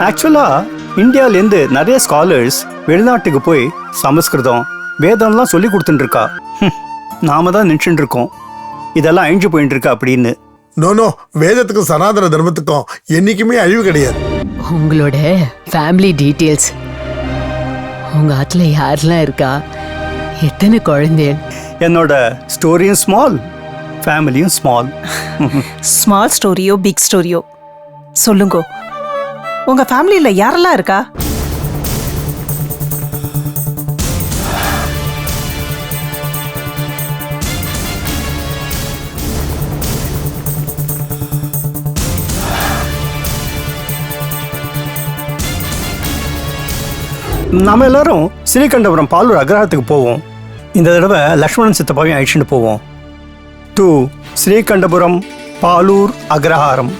ஆக்சுவலாக இந்தியாவிலேருந்து நிறைய ஸ்காலர்ஸ் வெளிநாட்டுக்கு போய் சமஸ்கிருதம் வேதம்லாம் சொல்லி கொடுத்துட்டு இருக்கா. நாம தான் நினச்சிட்டு இருக்கோம் இதெல்லாம் அழிஞ்சு போயிட்டு இருக்கா அப்படின்னு. நோ, வேதத்துக்கும் சனாதன தர்மத்துக்கும் என்னைக்குமே அழிவு கிடையாது. உங்களோட ஃபேமிலி டீட்டெயில்ஸ், உங்க ஆத்துல யாரெல்லாம் இருக்கா, எத்தனை குழந்தைகள்? என்னோட ஸ்டோரியும் ஸ்மால், ஃபேமிலியும் ஸ்மால். ஸ்மால் ஸ்டோரியோ பிக் ஸ்டோரியோ சொல்லுங்க, உங்க ஃபேமிலியில யாரெல்லாம் இருக்கா? நாம எல்லாரும் ஸ்ரீகண்டபுரம் பாலூர் அக்ரஹாரத்துக்கு போவோம். இந்த தடவை லக்ஷ்மணன் சித்தப்பாவையும் அழிச்சுட்டு போவோம். டு ஸ்ரீகண்டபுரம் பாலூர் அக்ரஹாரம்.